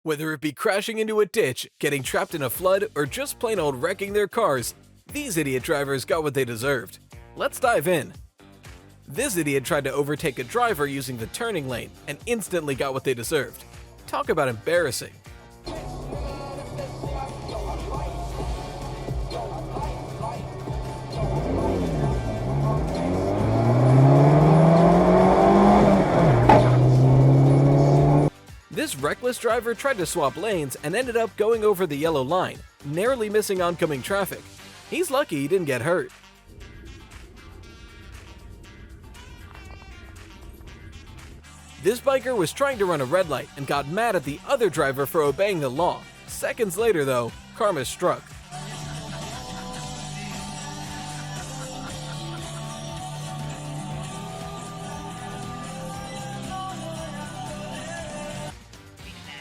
Whether it be crashing into a ditch, getting trapped in a flood, or just plain old wrecking their cars, these idiot drivers got what they deserved. Let's dive in. This idiot tried to overtake a driver using the turning lane and instantly got what they deserved. Talk about embarrassing. This reckless driver tried to swap lanes and ended up going over the yellow line, narrowly missing oncoming traffic. He's lucky he didn't get hurt. This biker was trying to run a red light and got mad at the other driver for obeying the law. Seconds later, though, karma struck.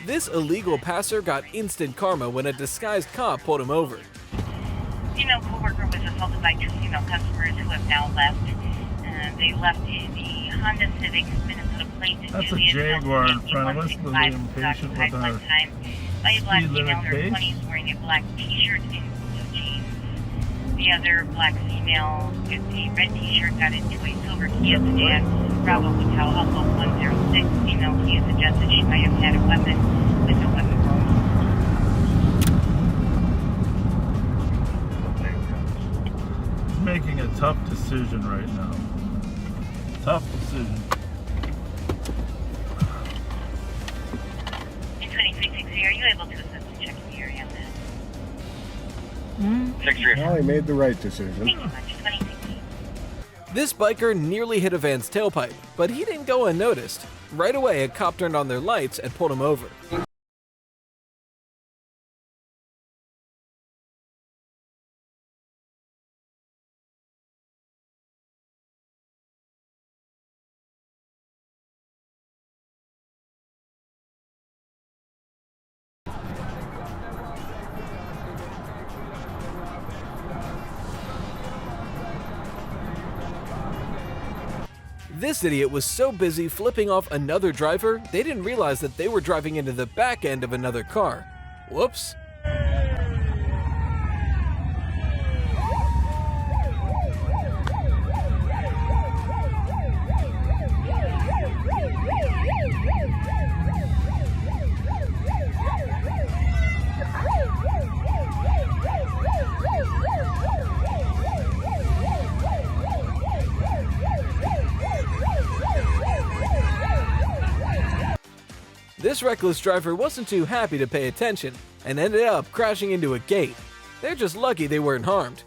This illegal passer got instant karma when a disguised cop pulled him over. Female coworker was assaulted by two female customers who have now left. They left in the Honda Civic Minnesota plate. That's a Jaguar in front of us, the impatient with our by a black speed female limit in her pace. 20s wearing a black t-shirt and blue jeans. The other black female with a red t-shirt got into a silver Kia sedan. Bravo Hotel Alpha 106. Female Kia suggested she might have had a weapon with a weapon room. Making a tough decision right now. Tough decision. In 2360, are you able to assist in checking the area on this? Well, he made the right decision. Thank you much. 2060. This biker nearly hit a van's tailpipe, but he didn't go unnoticed. Right away, a cop turned on their lights and pulled him over. This idiot was so busy flipping off another driver, they didn't realize that they were driving into the back end of another car. Whoops. This reckless driver wasn't too happy to pay attention and ended up crashing into a gate. They're just lucky they weren't harmed.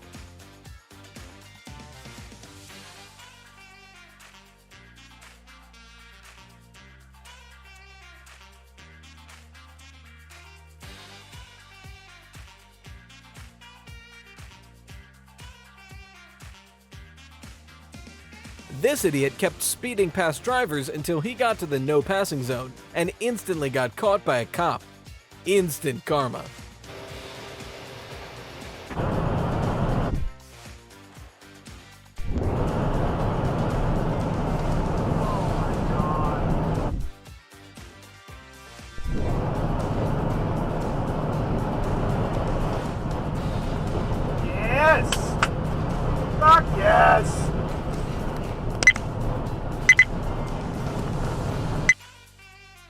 This idiot kept speeding past drivers until he got to the no passing zone and instantly got caught by a cop. Instant karma. Yes! Fuck yes!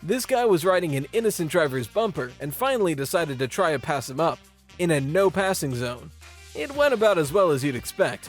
This guy was riding an innocent driver's bumper and finally decided to try to pass him up in a no passing zone. It went about as well as you'd expect.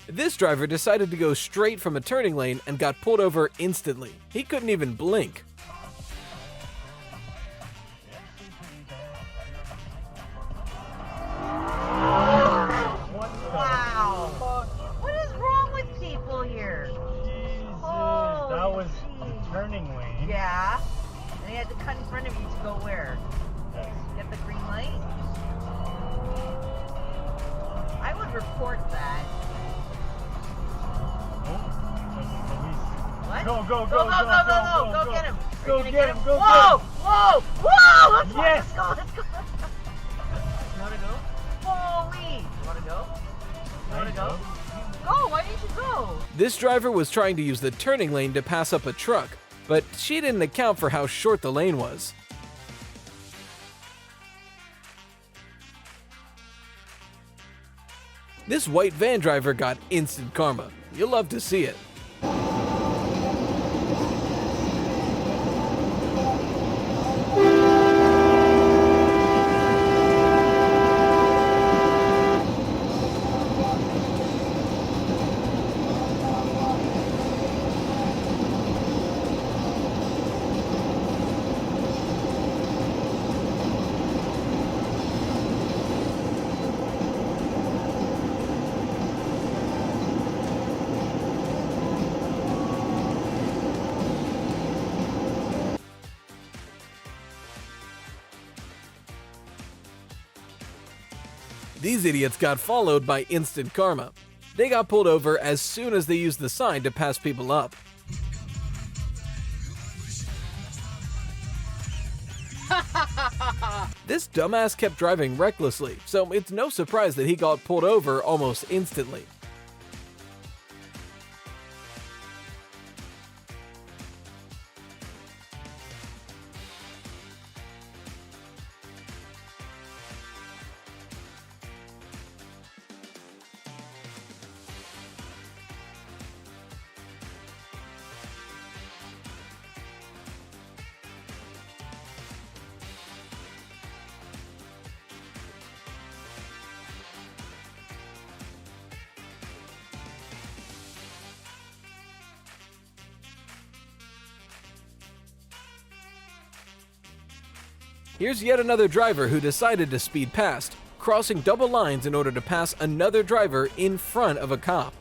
This driver decided to go straight from a turning lane and got pulled over instantly. He couldn't even blink. report that. What? Go, go, Go, go, go, go, go, go, go, go get him. Go Are you gonna get him, go Whoa, get him. whoa, whoa, let's go, Yes. let's go, let's go. You wanna go? Holy, you wanna go? You wanna go? Go, why didn't you go? This driver was trying to use the turning lane to pass up a truck, but she didn't account for how short the lane was. This white van driver got instant karma. You'll love to see it. These idiots got followed by instant karma. They got pulled over as soon as they used the sign to pass people up. This dumbass kept driving recklessly, so it's no surprise that he got pulled over almost instantly. Here's yet another driver who decided to speed past, crossing double lines in order to pass another driver in front of a cop.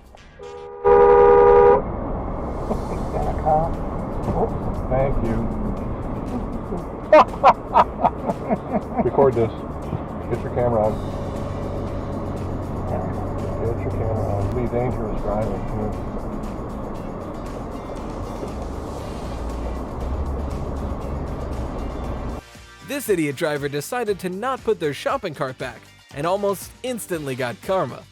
Thank you. Record this. Get your camera on. Get your camera on. Be dangerous driving too. This idiot driver decided to not put their shopping cart back and almost instantly got karma.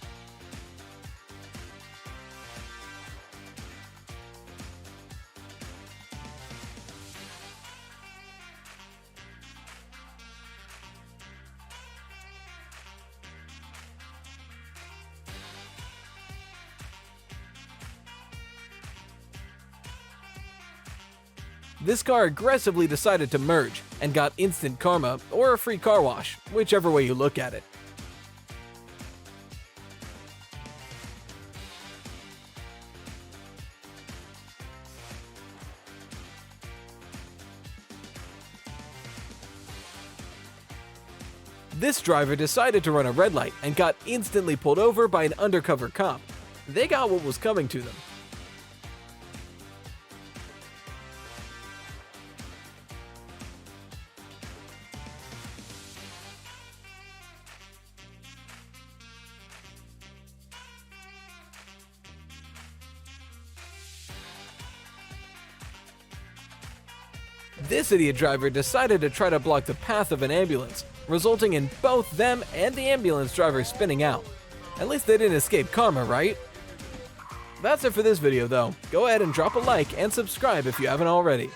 This car aggressively decided to merge and got instant karma or a free car wash, whichever way you look at it. This driver decided to run a red light and got instantly pulled over by an undercover cop. They got what was coming to them. This idiot driver decided to try to block the path of an ambulance, resulting in both them and the ambulance driver spinning out. At least they didn't escape karma, right? That's it for this video though. Go ahead and drop a like and subscribe if you haven't already.